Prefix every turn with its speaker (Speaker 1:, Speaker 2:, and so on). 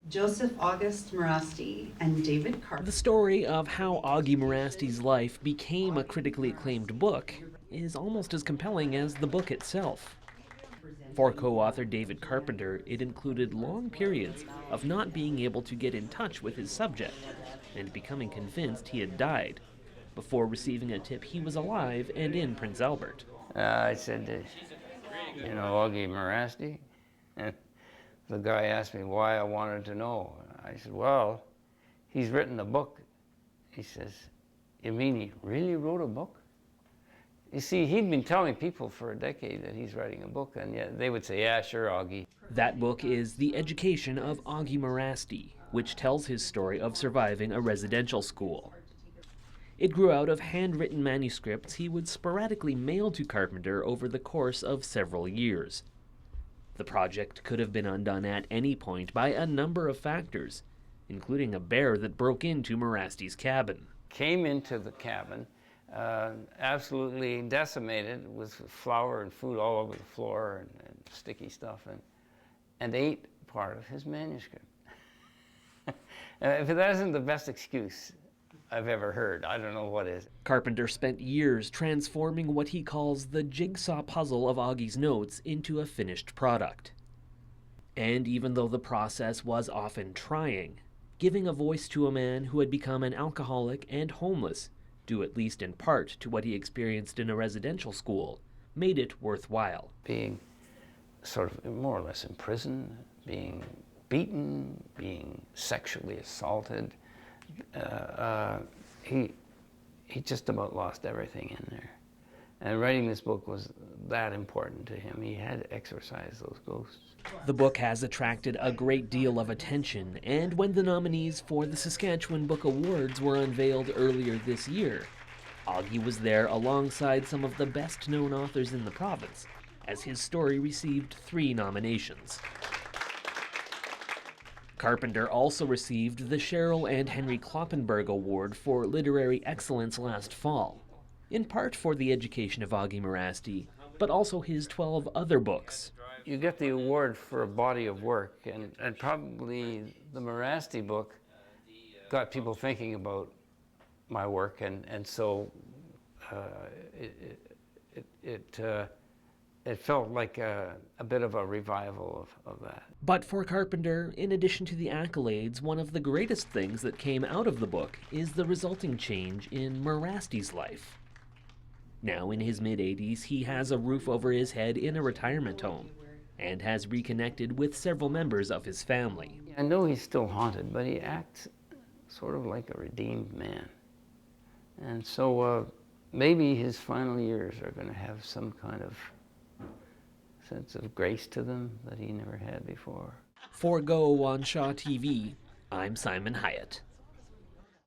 Speaker 1: Joseph Auguste Merasty and David Carpenter.
Speaker 2: The story of how Augie Merasty's life became a critically acclaimed book is almost as compelling as the book itself. For co-author David Carpenter, it included long periods of not being able to get in touch with his subject and becoming convinced he had died before receiving a tip he was alive and in Prince Albert.
Speaker 3: I said, Augie Merasty? And the guy asked me why I wanted to know. I said, well, he's written a book. He says, you mean he really wrote a book? You see, he'd been telling people for a decade that he's writing a book, and yet they would say, yeah, sure, Augie.
Speaker 2: That book is The Education of Augie Merasty, which tells his story of surviving a residential school. It grew out of handwritten manuscripts he would sporadically mail to Carpenter over the course of several years. The project could have been undone at any point by a number of factors, including a bear that broke into Merasty's cabin.
Speaker 3: Came into the cabin, absolutely decimated with flour and food all over the floor and sticky stuff, and ate part of his manuscript. If that isn't the best excuse I've ever heard, I don't know what is.
Speaker 2: Carpenter spent years transforming what he calls the jigsaw puzzle of Augie's notes into a finished product. And even though the process was often trying, giving a voice to a man who had become an alcoholic and homeless, due at least in part to what he experienced in a residential school, made it worthwhile.
Speaker 3: Being sort of more or less in prison, being beaten, being sexually assaulted, he just about lost everything in there. And writing this book was that important to him. He had to exorcise those ghosts.
Speaker 2: The book has attracted a great deal of attention, and when the nominees for the Saskatchewan Book Awards were unveiled earlier this year, Augie was there alongside some of the best-known authors in the province, as his story received 3 nominations. Carpenter also received the Cheryl and Henry Kloppenberg Award for Literary Excellence last fall, in part for The Education of Augie Merasty, but also his 12 other books.
Speaker 3: You get the award for a body of work, and probably the Merasty book got people thinking about my work, and so it felt like a bit of a revival of that.
Speaker 2: But for Carpenter, in addition to the accolades, one of the greatest things that came out of the book is the resulting change in Merasty's life. Now in his mid-80s, he has a roof over his head in a retirement home and has reconnected with several members of his family.
Speaker 3: I know he's still haunted, but he acts sort of like a redeemed man. And so maybe his final years are going to have some kind of sense of grace to them that he never had before.
Speaker 2: For Go on Shaw TV, I'm Simon Hyatt.